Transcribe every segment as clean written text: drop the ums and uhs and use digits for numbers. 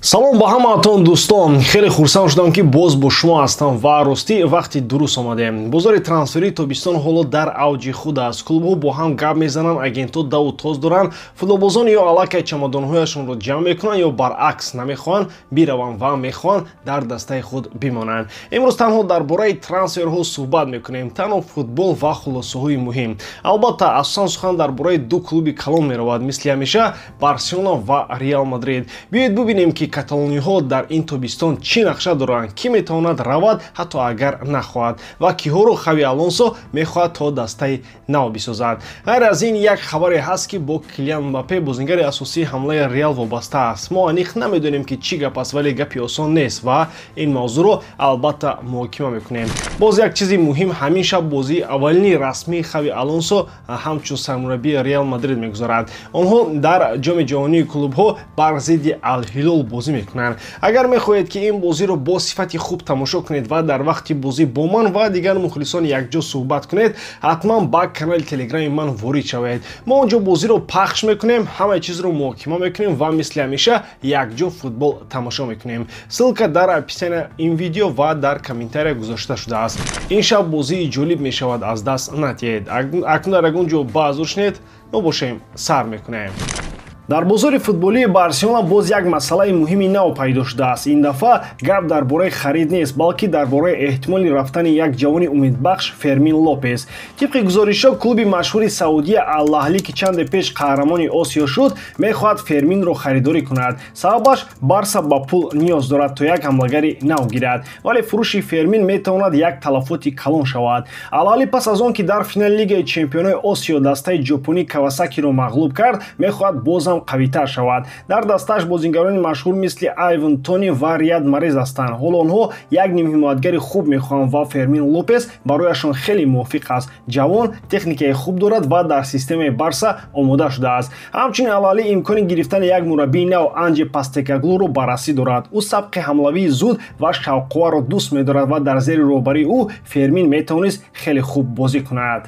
салом ба ҳамаатон дӯстон, хеле хурсанд шудам ки боз бо шумо ҳастам ва ростӣ вақти дуруст омадем. Бозори трансфери тобистон ҳоло дар авҷи худ аст. Клубҳо бо ҳам гап мезананд, агентҳо даву тоз доранд, футболбозон ё аллакай чамодонҳояшонро ҷамъ мекунанд ё баръакс намехоҳанд бираванд ва мехоҳанд дар дастаи худ бимонанд. Имрӯз танҳо дар бораи трансферҳо суҳбат мекунем, танҳо футбол ва хулосаҳои муҳим. Албатта асосан сухан дар бораи ду клуби калон меравад, мисли ҳамеша Барселона ва Реал Мадрид. Биёед бубинем ки каталониҳо дар ин тобистон чӣ нақша доранд, кӣ метавонад равад ҳатто агар нахоҳад ва киҳоро Хави Алонсо мехоҳад то дастаи нав бисозад. Ғайр аз ин як хабаре ҳаст ки бо Килиан Мбаппе бозингари асосии ҳамлаи Реал вобаста аст. Мо аниқ намедонем ки чӣ гап аст, вале гапи осон нест ва ин мавзӯъро албатта муҳокима мекунем. Боз як чизи муҳим, ҳамин шаб бозии аввалини расмии Хави Алонсо ҳамчун сармураббии Реал Мадрид мегузарад. Онҳо дар ҷоми ҷаҳонии клубҳо бар зидди Ҳилол бозӣ мекунанд. Агар мехоҳед ки ин бозиро бо сифати хуб тамошо кунед ва дар вақти бозӣ бо ман ва дигар мухлисон якҷо суҳбат кунед, ҳатман ба канали телеграми ман ворид шавед. Мо онҷо бозиро пахш мекунем, ҳамаи чизро муҳокима мекунем ва мисли ҳамеша якҷо футбол тамошо мекунем. Ссилка дар описания ин видео ва дар комментария гузошта шудааст. Ин шаб бозии ҷолиб мешавад, аз даст натиҳед. Акнун дар ягон ҷо баъз шунед, мо бошем сар мекунем. Дар бозори футболии Барселона боз як масъалаи муҳими нав пайдо шудааст. Ин дафъа гап дар бораи харид нест, балки дар бораи эҳтимоли рафтани як ҷавони умедбахш Фермин Лопес. Тибқи гузоришҳо, клуби машҳури Саудия Ал-Аҳлӣ ки чанде пеш қаҳрамони Осиё шуд, мехоҳад Ферминро харидорӣ кунад. Сабабаш Барса ба пул ниёз дорад то як ҳамлагари нав гирад, вале фурӯши Фермин метавонад як талафоти калон шавад. Ал-Аҳлӣ пас аз он ки дар финали Лигаи Чемпионои Осиё дастаи ҷопонӣ Кавасакиро мағлуб кард, мехоҳад бозам қавитар шавад. Дар дасташ бозингарони машҳур мисли Айван Тони ва Рияд Марез ҳастанд. Ҳоло онҳо як нимҳимоятгари хуб мехоҳанд ва Фермин Лопес барояшон хеле мувофиқ аст. Ҷавон, техникаи хуб дорад ва дар системаи Барса омода шудааст. Ҳамчунин Ал-Аҳлӣ имкони гирифтани як мураббии нав Анҷе Постекоглуро баррасӣ дорад. Ӯ сабқи ҳамлавии зуд ва шавқоварро дӯст медорад ва дар зери роҳбарии ӯ Фермин метавонист хеле хуб бозӣ кунад.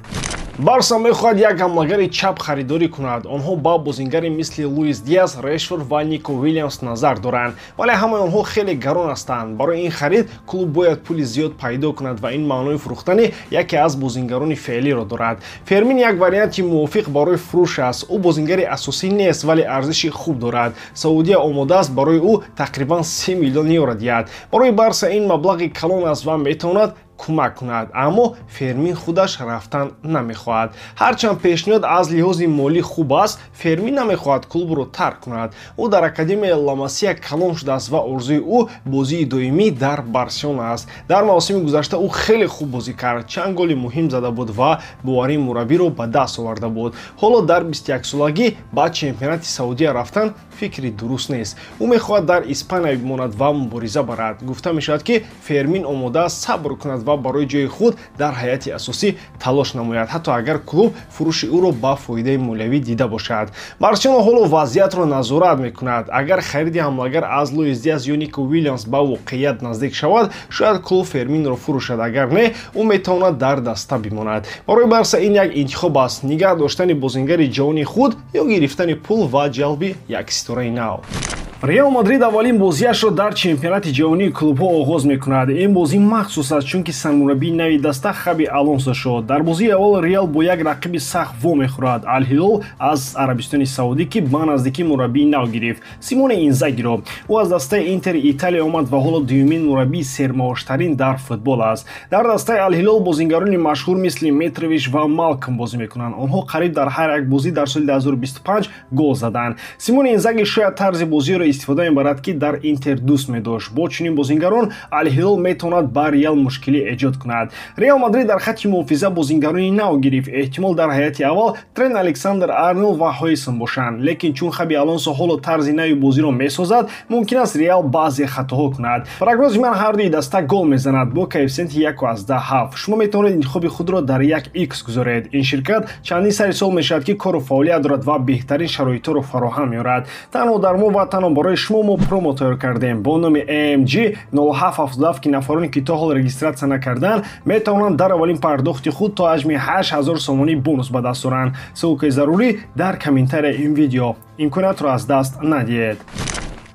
Барса мехоҳад як ҳамлагари чап харидорӣ кунад. Онҳо ба бозингари мисли Луис Диас, Решфорд ва Нико Уильямс назар доранд, вале ҳамаи онҳо хеле гарон ҳастанд. Барои ин харид клуб бояд пули зиёд пайдо кунад ва ин маънои фурӯхтани яке аз бозингарони феълиро дорад. Фермин як варианти мувофиқ барои фурӯш аст. Ӯ бозингари асосӣ нест, вале арзиши хуб дорад. Саудия омодааст барои ӯ тақрибан 3 миллион евро диҳад. Барои Барса ин маблағи калон аст ва метавонад кӯмак кунад, аммо Фермин худаш рафтан намехоҳад. Ҳарчанд пешниҳод аз лиҳози молӣ хуб аст, Фермин намехоҳад клубро тарк кунад. Ӯ дар академияи Ла-Масия калон шудааст ва орзуи ӯ бозии доимӣ дар Барселона аст. Дар мавсими гузашта ӯ хеле хуб бозӣ кард, чанд голи муҳим зада буд ва боварии мураббиро ба даст оварда буд. Ҳоло дар 21-солагӣ ба чемпионати Саудия рафтан фикри дуруст нест. Ӯ мехоҳад дар Испания бимонад ва мубориза барад. Гуфта мешавад ки Фермин омодааст сабр кунад ва барои ҷои худ дар ҳайати асосӣ талош намояд, ҳатто агар клуб фурӯши ӯро ба фоидаи молиявӣ дида бошад. Барселона ҳоло вазъиятро назорат мекунад. Агар хариди ҳамлагар аз Луис Диас ё Нико Уильямс ба воқеият наздик шавад, шояд клуб Ферминро фурӯшад, агар не, ӯ метавонад дар даста бимонад. Барои Барса ин як интихоб аст: нигаҳ доштани бозингари ҷавони худ ё гирифтани пул ва ҷалби як ситораи нав. Реал Мадрид аввалин бозиашро дар чемпионати ҷаҳонии клубҳо оғоз мекунад. Ин бозӣ махсус аст, чунки сармураббии нави даста Хави Алонсо шуд. Дар бозии аввал Реал бо як рақиби сахт во мехӯрад. Ҳилол аз Арабистони Саудӣ ки ба наздикӣ мураббии нав гирифт, Симоне Инзагиро. Ӯ аз дастаи Интери Италия омад ва ҳоло дуюмин мураббии сермаоштарин дар футбол аст. Дар дастаи Ҳилол бозингарони машҳур мисли Митрович ва Малком бозӣ мекунанд. Онҳо қариб дар ҳар як бозӣ дар соли 2025 гол заданд. Симоне Инзаги шояд тарзи бозиро истифода мебарад ки дар Интер дӯст медошт. Бо чунин бозингарон Ҳилол метавонад ба Реал мушкилӣ эҷод кунад. Реал Мадрид дар хатти муҳофиза бозингарони нав гирифт. Эҳтимол дар ҳайати аввал Трент Александр-Арнолд ва Хойсон бошанд, лекин чун Хави Алонсо ҳоло тарзи нави бозиро месозад, мумкин аст Реал баъзе хатоҳо кунад. Прогнози ман ҳар дуи даста гол мезанад бо коэффициенти 1.7. Шумо метавонед интихоби худро дар 1x гузоред. Ин ширкат чандин сари сол мешавад ки кору фаъолият дорад ва беҳтарин шароитҳоро фароҳам меорад. танҳо дар мо ва танҳо барои шумо мо промо тайёр кардем бо номи AMG 0777 ки нафароне ки то ҳол регистратсия накарданд метавонанд дар аввалин пардохти худ то ҳаҷми 8000 сомонӣ бонус ба даст оранд. ссилкаи зарурӣ дар комментарияи ин видео. имкониятро аз даст надиҳед.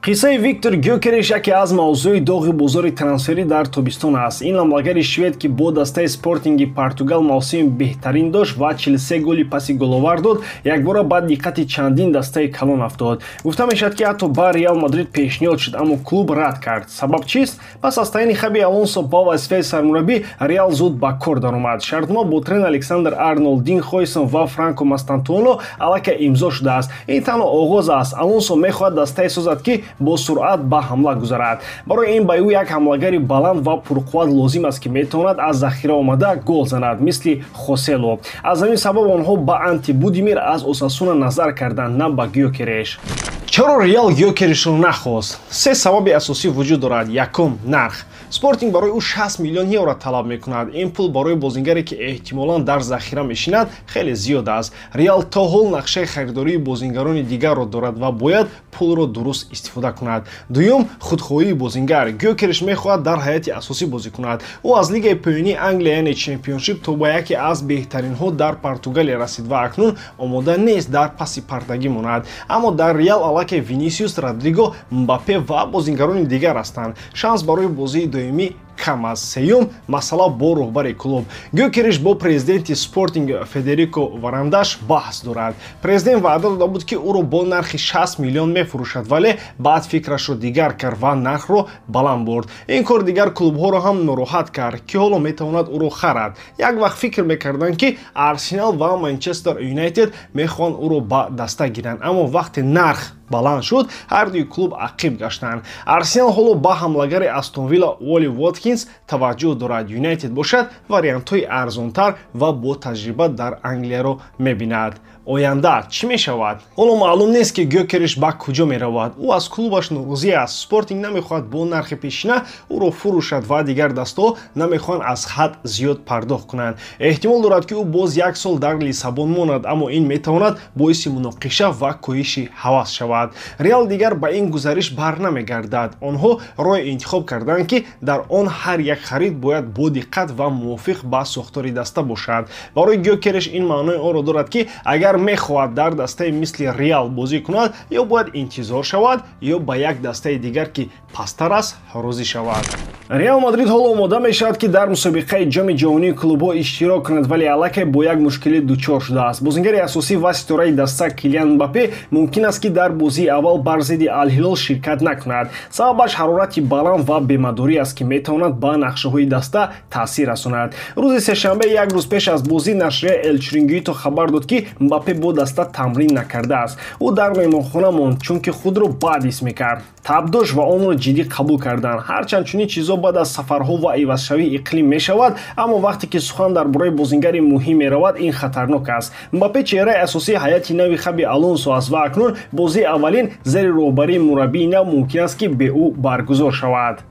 қиссаи Виктор Дёкереш яке аз мавзӯи доғи бозори трансфери дар тобистон аст. Ин ламбагари швед ки бо дастаи Спортинги Португал мавсими беҳтарин дошт ва 43 голи паси головар дод, якбора ба диққати чандин дастаи калон афтод. Гуфта мешавад ки ҳатто ба Реал Мадрид пешниҳод шуд, аммо клуб рад кард. Сабаб чист? Пас аз таъини Хаби Алонсо ба вазифаи сармураббӣ Реал зуд ба кор даромад. Шартнома бо тренер Александр Арнолд, Дин Хойсон ва Франко Мастантуоно аллакай имзо шудааст. Ин танҳо оғоз аст. Алонсо мехоҳад дастае созад ки бо суръат ба ҳамла гузарад. Барои ин ба ӯ як ҳамлагари баланд ва пурқувват лозим аст ки метавонад аз захира омада гол занад, мисли Хосело. Аз ҳамин сабаб онҳо ба Анти Будимир аз Осасуна назар карданд, на ба Дёкереш. чаро Реал Дёкерешро нахост? Се сабаби асосӣ вуҷуд дорад. Якум, нарх. Спортинг барои ӯ 60 миллион евро талаб мекунад. Ин пул барои бозингаре ки эҳтимолан дар захира мешинад хеле зиёд аст. Реал то ҳол нақшаи харидории бозингарони дигарро дорад ва бояд пулро дуруст истифода кунад. Дуюм, худхоҳии бозингар. Дёкереш мехоҳад дар ҳайати асосӣ бозӣ кунад. ӯ аз лигаи поёнии Англия яъне Чемпионшип то ба яке аз беҳтаринҳо дар Португалия расид ва акнун омода нест дар паси пардагӣ монад. Аммо дар Реал аллакай Винисиус, Родриго, Мбаппе ва бозингарони дигар ҳастанд. Шанс барои бозии доимӣ кам аст. Сеюм, масъала бо роҳбари клуб. Дёкереш бо президенти Спортинг Федерико Варандаш баҳс дорад. Президент ваъда дода буд ки ӯро бо нархи 60 миллион мефурӯшад, вале баъд фикрашро дигар кард ва нархро баланд бурд. Ин кор дигар клубҳоро ҳам нороҳат кард, ки ҳоло метавонад ӯро харад. Як вақт фикр мекарданд ки Арсенал ва Манчестер Юнайтед мехоҳанд ӯро ба даста гиранд, аммо вақте нарх баланд шуд, ҳар дуи клуб ақиб гаштанд. Арсенал ҳоло ба ҳамлагари Астон Вилла Оли Воткинс таваҷҷӯҳ дорад. Юнайтед бошад вариантҳои арзонтар ва бо таҷриба дар Англияро мебинад. Оянда чӣ мешавад? Ҳоло маълум нест ки Дёкереш ба куҷо меравад. ӯ аз клубаш норозӣ аст. Спортинг намехоҳад бо нархи пешина ӯро фурӯшад ва дигар дастҳо намехоҳанд аз ҳад зиёд пардохт кунанд. Эҳтимол дорад ки ӯ боз як сол дар Лиссабон монад, аммо ин метавонад боиси муноқиша ва коҳиши ҳавас шавад. Реал дигар ба ин гузариш барнамегардад. Онҳо роҳи интихоб карданд ки дар он ҳар як харид бояд бо диққат ва мувофиқ ба сохтори даста бошад. Барои Дёкереш ин маънои онро дорад ки агар мехоҳад дар дастаи мисли Реал бозӣ кунад, ё бояд интизор шавад, ё ба як дастаи дигар ки пасттар аст розӣ шавад. Реал Мадрид ҳоло омода мешавад ки дар мусобиқаи ҷоми ҷаҳонии клубҳо иштирок кунад, вале аллакай бо як мушкилӣ дучор шудааст. Бозингари асосӣ ва ситораи даста Килиан Мбаппе мумкин аст ки дар бозии аввал бар зидди Ҳилол ширкат накунад. Сабабаш ҳарорати баланд ва бемадорӣ аст ки метавонад ба нақшаҳои даста таъсир расонад. рӯзи сешанбе, як рӯз пеш аз бозӣ, нашрияи Эл Чирингито хабар дод ки Мбаппе бо даста тамрин накардааст. ӯ дар меҳмонхона монд, чунки худро бад ҳис мекард. Таб дошт ва онро ҷиддӣ қабул карданд. Ҳарчанд чунин чизҳо баъд аз сафарҳо ва ивазшавии иқлим мешавад, аммо вақте ки сухан дар бораи бозингари муҳим меравад, ин хатарнок аст. Мбаппе чеҳраи асосии ҳайати нави Хаби Алонсо аст ва акнун бозии аввалин зери роҳбарии мураббии нав мумкин аст ки бе ӯ баргузор шавад.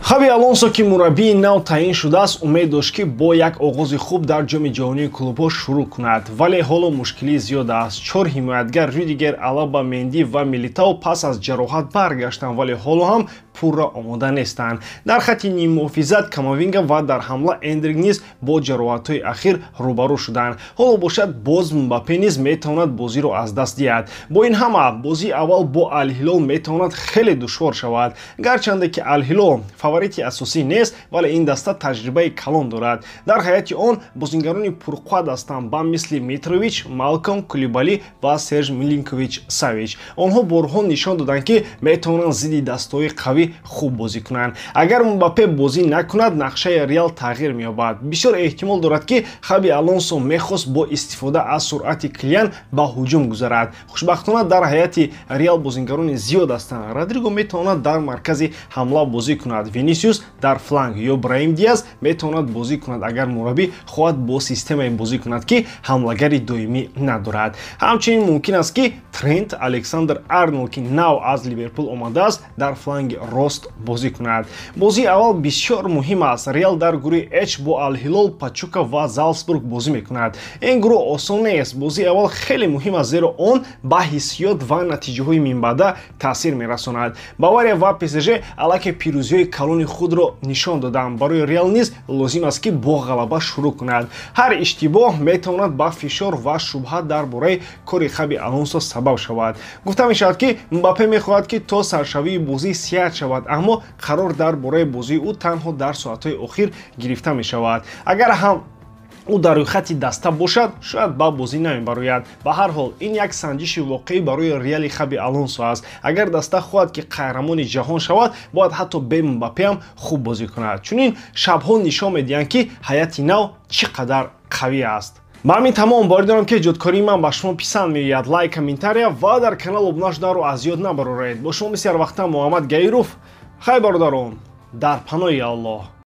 Хаби Алонсо ки мураббии нав таъин шудааст, умед дошт ки бо як оғози хуб дар ҷоми ҷаҳонии клубҳо шурӯъ кунад, вале ҳоло мушкилӣ зиёд аст. 4 ҳимоятгар Рюдигер, Алаба, Менди ва Милитао пас аз ҷароҳат баргаштанд, вале ҳоло ҳам пурра омода нестанд. Дар хатти ниммуҳофизат Камавинга ва дар ҳамла Эндрик низ бо ҷароҳатҳои ахир рӯбарӯ шуданд. Ҳоло бошад боз Мбаппе низ метавонад бозиро аз даст диҳад. Бо ин ҳама бозии аввал бо Ҳилол метавонад хеле душвор шавад. Гарчанде ки Ҳилол фаворити асосӣ нест, вале ин даста таҷрибаи калон дорад. Дар ҳайати он бозингарони пурқувват ҳастанд, ба мисли Митрович, Малком, Кулибали ва Серж Милинкович Савич. Онҳо борҳо нишон доданд ки метавонанд зидди дастаҳои қавӣ хуб бозӣ кунанд. Агар Мбаппе бозӣ накунад, нақшаи Реал тағйир меёбад. Бисёр эҳтимол дорад ки Хаби Алонсо мехост бо истифода аз суръати Килиан ба ҳуҷум гузарад. хушбахтона дар ҳайати Реал бозингарони зиёд ҳастанд. Родриго метавонад дар маркази ҳамла бозӣ кунад. Винисиус дар фланг ё Браҳим Диаз метавонад бозӣ кунад, агар мураббӣ хоҳад бо системае бозӣ кунад ки ҳамлагари доимӣ надорад. Ҳамчунин мумкин аст ки Трент Александр Арнолд ки нав аз Ливерпул омадааст, дар фланги рост бозӣ кунад. Бозии аввал бисёр муҳим аст. Реал дар гурӯҳи H бо Ҳилол, Пачука ва Залцбург бозӣ мекунад. Ин гурӯҳ осон нест. Бозии аввал хеле муҳим аст, зеро он ба ҳиссиёт ва натиҷаҳои минбаъда таъсир мерасонад. Бавария ва ПСЖ аллакай пирӯзиҳои калони худро нишон доданд. Барои Реал низ лозим аст ки бо ғалаба шурӯъ кунад. Ҳар иштибоҳ метавонад ба фишор ва шубҳа дар бораи кори хаби Алонсо сабаб шавад. Гуфта мешавад ки Мбаппе мехоҳад ки то саршавии бозӣ сеҳат шавад, аммо қарор дар бораи бозии ӯ танҳо дар соатҳои охир гирифта мешавад. Агар ҳам ӯ дар рӯйхати даста бошад, шояд ба бозӣ намебарояд. Ба ҳар ҳол ин як санҷиши воқеӣ барои Реали хаби Алонсо аст. Агар даста хоҳад ки қаҳрамони ҷаҳон шавад, бояд ҳатто бе Мбаппе ҳам хуб бозӣ кунад. Чунин шабҳо нишон медиҳанд ки ҳайати нав чӣ қадар қавӣ аст. ба ҳамин тамом боридарам ки ҷодкории ман ба шумо писанд меояд. Лайк, комментария ва дар канал обуна шуданро аз ёд набароред. Бо шумо бисёр вақта Муҳаммад Гаиров. Хай бародарон, дар паноҳи Аллоҳ.